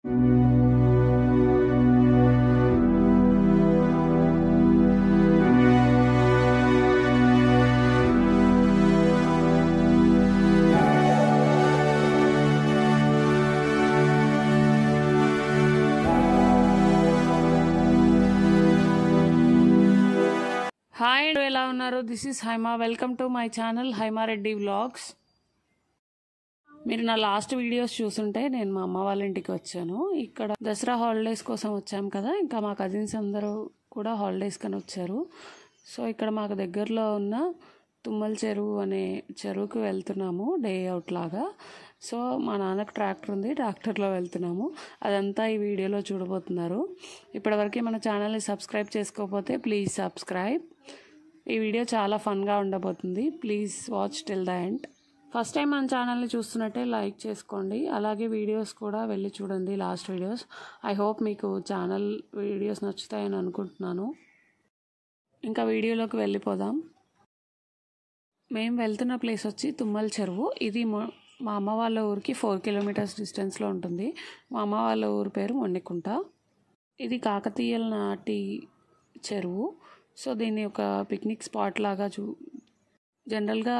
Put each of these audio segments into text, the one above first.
Hi అండి, ఎలా ఉన్నారు? This is Haima. Welcome to my channel Haima Reddy vlogs. మీరు నా లాస్ట్ వీడియోస్ చూసుంటే నేను మా అమ్మ వాళ్ళ ఇంటికి వచ్చాను. ఇక్కడ దసరా హాలిడేస్ కోసం వచ్చాం కదా, ఇంకా మా కజిన్స్ అందరూ కూడా హాలిడేస్ కని వచ్చారు. సో ఇక్కడ మాకు దగ్గరలో ఉన్న తుమ్మల చెరువు అనే చెరువుకు వెళ్తున్నాము, డే అవుట్ లాగా. సో మా నాన్నకు ట్రాక్టర్ ఉంది, ట్రాక్టర్లో వెళ్తున్నాము. అదంతా ఈ వీడియోలో చూడబోతున్నారు. ఇప్పటివరకు మన ఛానల్ని సబ్స్క్రైబ్ చేసుకోకపోతే ప్లీజ్ సబ్స్క్రైబ్. ఈ వీడియో చాలా ఫన్గా ఉండబోతుంది. Please watch till the end. First time మన ఛానల్ని చూస్తున్నట్టే లైక్ చేసుకోండి, అలాగే వీడియోస్ కూడా వెళ్ళి చూడండి, లాస్ట్ వీడియోస్. ఐ హోప్ మీకు ఛానల్ వీడియోస్ నచ్చుతాయని అనుకుంటున్నాను. ఇంకా వీడియోలోకి వెళ్ళిపోదాం. మేము వెళ్తున్న ప్లేస్ వచ్చి తుమ్మల చెరువు. ఇది మా అమ్మ వాళ్ళ ఊరికి 4 కిలోమీటర్స్ డిస్టెన్స్లో ఉంటుంది. మా అమ్మ వాళ్ళ ఊరి పేరు మొండికుంట. ఇది కాకతీయుల నాటి చెరువు. సో దీన్ని ఒక పిక్నిక్ స్పాట్ లాగా జనరల్గా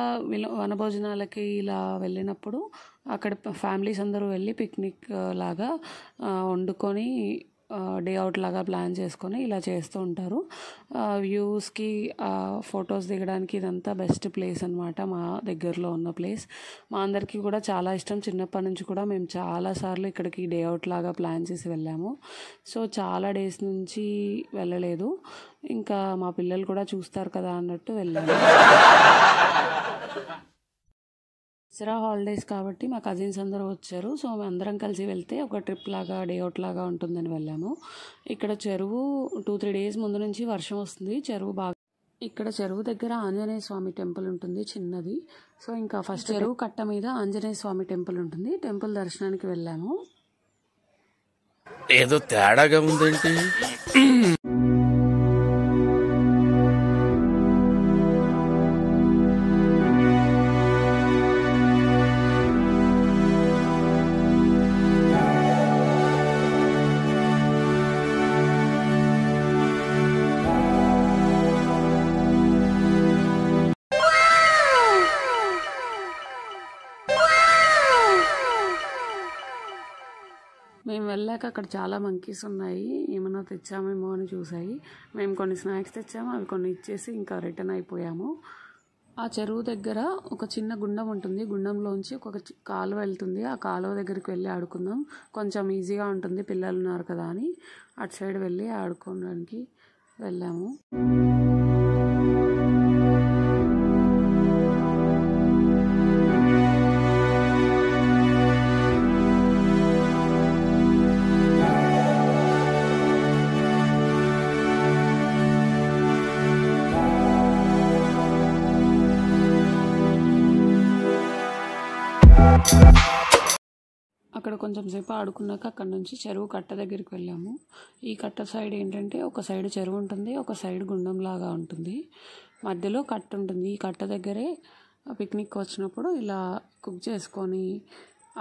వనభోజనాలకి ఇలా వెళ్ళినప్పుడు అక్కడ ఫ్యామిలీస్ అందరూ వెళ్ళి పిక్నిక్ లాగా వండుకొని డే అవుట్ లాగా ప్లాన్ చేసుకొని ఇలా చేస్తూ ఉంటారు. వ్యూస్కి ఫొటోస్ దిగడానికి ఇదంతా బెస్ట్ ప్లేస్ అనమాట, మా దగ్గరలో ఉన్న ప్లేస్. మా అందరికీ కూడా చాలా ఇష్టం. చిన్నప్పటి నుంచి కూడా మేము చాలాసార్లు ఇక్కడికి డే అవుట్ లాగా ప్లాన్ చేసి వెళ్ళాము. సో చాలా డేస్ నుంచి వెళ్ళలేదు. ఇంకా మా పిల్లలు కూడా చూస్తారు కదా అన్నట్టు వెళ్ళాము. దసరా హాలిడేస్ కాబట్టి మా కజిన్స్ అందరూ వచ్చారు. సో అందరం కలిసి వెళ్తే ఒక ట్రిప్ లాగా డే అవుట్ లాగా ఉంటుందని వెళ్ళాము. ఇక్కడ చెరువు 2-3 డేస్ ముందు నుంచి వర్షం వస్తుంది. ఇక్కడ చెరువు దగ్గర ఆంజనేయ స్వామి టెంపుల్ ఉంటుంది, చిన్నది. సో ఇంకా ఫస్ట్ చెరువు కట్ట మీద ఆంజనేయ స్వామి టెంపుల్ ఉంటుంది. టెంపుల్ దర్శనానికి వెళ్ళాము. ఏదో తేడాగా ఉందేంటి? మేము వెళ్ళాక అక్కడ చాలా మంకీస్ ఉన్నాయి. ఏమన్నా తెచ్చామేమో అని చూసాయి. మేము కొన్ని స్నాక్స్ తెచ్చాము, అవి కొన్ని ఇచ్చేసి ఇంకా రిటర్న్ అయిపోయాము. ఆ చెరువు దగ్గర ఒక చిన్న గుండం ఉంటుంది. గుండంలోంచి ఒక కాలువ వెళ్తుంది. ఆ కాలువ దగ్గరికి వెళ్ళి ఆడుకుందాం, కొంచెం ఈజీగా ఉంటుంది, పిల్లలు ఉన్నారు కదా అని అటు సైడ్ వెళ్ళి ఆడుకోవడానికి వెళ్ళాము. అక్కడ కొంచెం సేపు ఆడుకున్నాక అక్కడ నుంచి చెరువు కట్ట దగ్గరికి వెళ్ళాము. ఈ కట్ట సైడ్ ఏంటంటే ఒక సైడ్ చెరువు ఉంటుంది, ఒక సైడ్ గుండం లాగా ఉంటుంది, మధ్యలో కట్ట ఉంటుంది. ఈ కట్ట దగ్గరే పిక్నిక్ వచ్చినప్పుడు ఇలా కుక్ చేసుకొని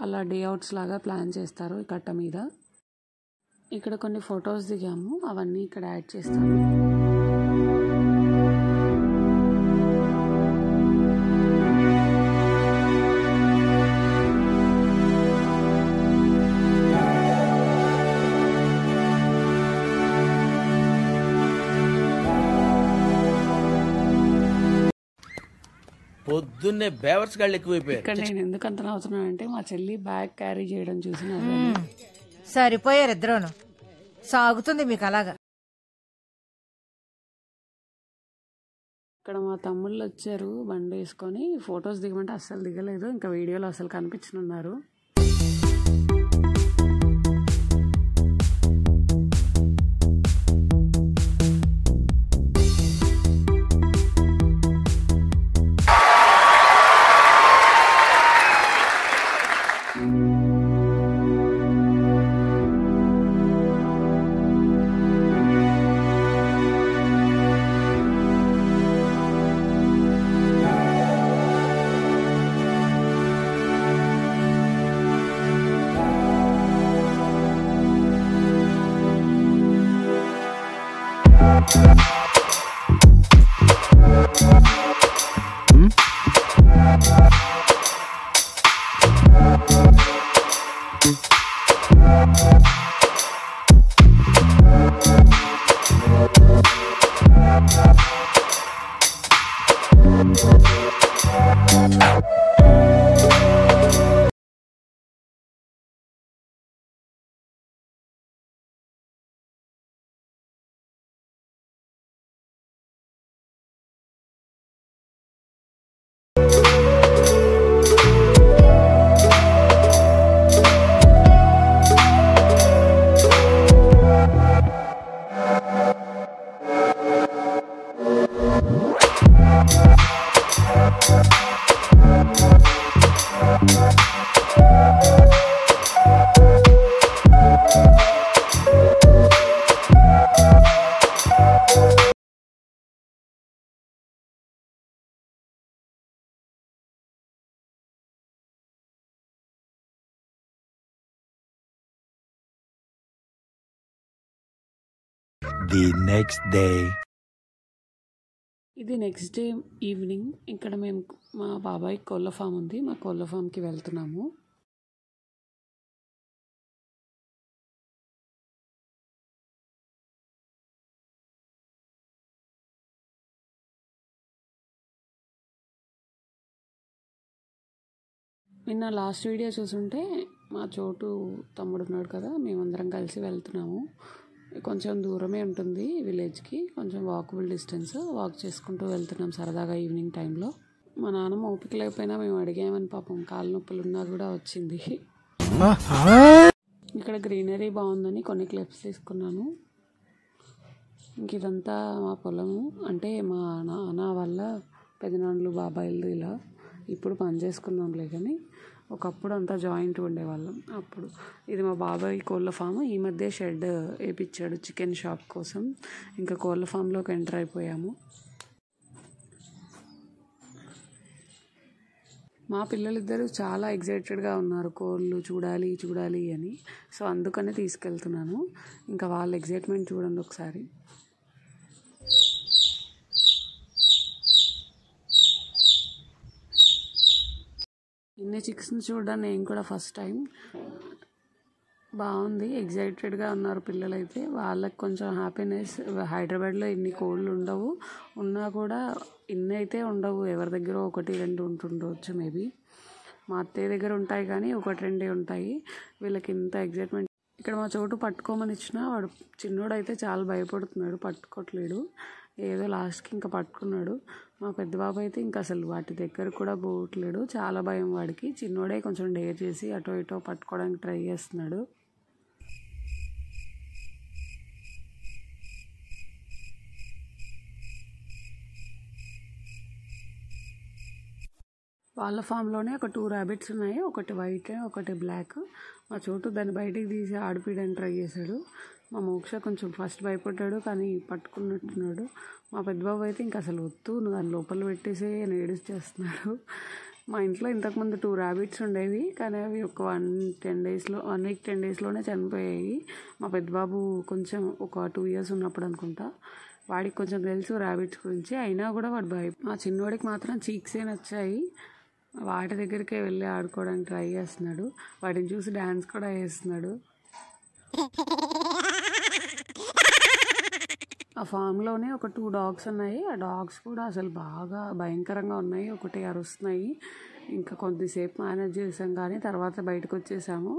అలా డే అవుట్స్ లాగా ప్లాన్ చేస్తారు ఈ కట్ట మీద. ఇక్కడ కొన్ని ఫొటోస్ దిగాము, అవన్నీ ఇక్కడ యాడ్ చేస్తాను. పొద్దున్నే బేవర్స్ గాళ్ళు ఎక్కువైపోయారు. ఇక్కడ నేను ఎందుకు అంత నవ్వుతున్నానంటే మా చెల్లి బ్యాగ్ క్యారీ చేయడం చూసి సరిపోయారు ఇద్దరును. సాగుతుంది మీకు అలాగా. ఇక్కడ మా తమ్ముళ్ళు వచ్చారు బండి వేసుకొని. ఫొటోస్ దిగమంటే అస్సలు దిగలేదు, ఇంకా వీడియోలో అసలు కనిపించనున్నారు. The next day. ఇది నెక్స్ట్ డే ఈవినింగ్. ఇక్కడ మేము మా బాబాయ్ కోళ్ళ ఫామ్ ఉంది, మా కోళ్ళ ఫామ్కి వెళ్తున్నాము. నిన్న లాస్ట్ వీడియో చూసుంటే మా చోటు తమ్ముడు ఉన్నాడు కదా, మేమందరం కలిసి వెళ్తున్నాము. కొంచెం దూరమే ఉంటుంది విలేజ్కి, కొంచెం వాకబుల్ డిస్టెన్స్. వాక్ చేసుకుంటూ వెళ్తున్నాం సరదాగా ఈవినింగ్ టైంలో. మా నాన్నమ్మ ఓపిక లేకపోయినా మేము అడిగామని పాపం కాళ్ళ నొప్పులు ఉన్నా కూడా వచ్చింది. ఇక్కడ గ్రీనరీ బాగుందని కొన్ని క్లిప్స్ తీసుకున్నాను. ఇంక ఇదంతా మా పొలము, అంటే మా నాన్న వాళ్ళ పెదనాన్నలు బాబాయిలు ఇలా. ఇప్పుడు పని చేసుకున్నాంలే, కానీ ఒకప్పుడు అంతా జాయింట్ ఉండేవాళ్ళం. అప్పుడు ఇది మా బాబాయ్ కోళ్ళ ఫామ్. ఈ మధ్య షెడ్ వేయించాడు చికెన్ షాప్ కోసం. ఇంకా కోళ్ళ ఫామ్లోకి ఎంటర్ అయిపోయాము. మా పిల్లలిద్దరూ చాలా ఎగ్జైటెడ్గా ఉన్నారు కోళ్ళు చూడాలి చూడాలి అని. సో అందుకనే తీసుకెళ్తున్నాను. ఇంకా వాళ్ళ ఎగ్జైట్మెంట్ చూడండి ఒకసారి. ఇన్ని చిక్స్ని చూడడం నేను కూడా ఫస్ట్ టైం. బాగుంది, ఎగ్జైటెడ్గా ఉన్నారు పిల్లలైతే. వాళ్ళకి కొంచెం హ్యాపీనెస్. హైదరాబాద్లో ఇన్ని కోళ్ళు ఉండవు, ఉన్నా కూడా ఇన్ని అయితే ఉండవు. ఎవరి దగ్గర 1-2 ఉంటుండవచ్చు మేబీ. మా అత్తయ్య దగ్గర ఉంటాయి కానీ 1-2 ఉంటాయి. వీళ్ళకి ఇంత ఎగ్జైట్మెంట్. ఇక్కడ మా చోటు పట్టుకోమని ఇచ్చిన వాడు చిన్నోడైతే చాలా భయపడుతున్నాడు, పట్టుకోవట్లేడు. ఏదో లాస్ట్కి ఇంకా పట్టుకున్నాడు. మా పెద్ద బాబు అయితే ఇంకా అసలు వాటి దగ్గర కూడా పోవట్లేడు, చాలా భయం వాడికి. చిన్నోడే కొంచెం డేర్ చేసి అటో ఇటో పట్టుకోవడానికి ట్రై చేస్తున్నాడు. వాళ్ళ ఫామ్లోనే ఒక 2 ర్యాబిట్స్ ఉన్నాయి, ఒకటి వైట్ ఒకటి బ్లాక్. మా చోటు దాన్ని బయటికి తీసి ఆడిపీయడానికి ట్రై చేశాడు. మా మోక్ష కొంచెం ఫస్ట్ భయపడ్డాడు, కానీ పట్టుకున్నట్టున్నాడు. మా పెద్దబాబు అయితే ఇంకా అసలు వద్దు, నువ్వు దాని లోపల పెట్టేసే అని ఏడుచేస్తున్నాడు. మా ఇంట్లో ఇంతకుముందు 2 ర్యాబిట్స్ ఉండేవి, కానీ అవి ఒక 1 వీక్ 10 డేస్లోనే చనిపోయాయి. మా పెద్దబాబు కొంచెం ఒక 2 years ఉన్నప్పుడు అనుకుంటా. వాడికి కొంచెం తెలుసు ర్యాబిట్స్ గురించి, అయినా కూడా వాడు మా చిన్నవాడికి మాత్రం చీక్సే నచ్చాయి. వాటి దగ్గరికే వెళ్ళి ఆడుకోవడానికి ట్రై చేస్తున్నాడు. వాటిని చూసి డ్యాన్స్ కూడా వేస్తున్నాడు. ఆ ఫామ్లోనే ఒక 2 dogs ఉన్నాయి. ఆ డాగ్స్ కూడా అసలు బాగా భయంకరంగా ఉన్నాయి, ఒకటి అరుస్తున్నాయి. ఇంకా కొద్దిసేపు మేనేజ్ చేసాం, కానీ తర్వాత బయటకు వచ్చేసాము.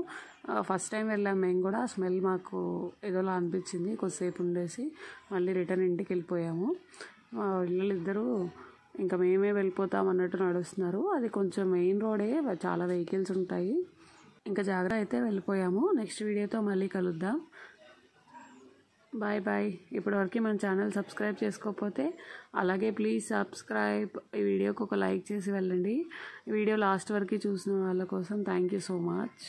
ఫస్ట్ టైం వెళ్ళాము మేము కూడా. స్మెల్ మాకు ఏదోలా అనిపించింది, కొద్దిసేపు ఉండేసి మళ్ళీ రిటర్న్ ఇంటికి వెళ్ళిపోయాము. మా పిల్లలిద్దరూ ఇంకా మేమే వెళ్ళిపోతాం అన్నట్టు నడుస్తున్నారు. అది కొంచెం మెయిన్ రోడే, చాలా వెహికల్స్ ఉంటాయి. ఇంకా జాగ్రత్త అయితే వెళ్ళిపోయాము. నెక్స్ట్ వీడియోతో మళ్ళీ కలుద్దాం. Bye bye. ఇప్పటివరకు మన ఛానల్ సబ్స్క్రైబ్ చేసుకోకపోతే అలాగే ప్లీజ్ సబ్స్క్రైబ్. ఈ వీడియోకి ఒక లైక్ చేసి వెళ్ళండి. ఈ వీడియో లాస్ట్ వరకు చూసిన వాళ్ళ కోసం థ్యాంక్ యూ సో మచ్.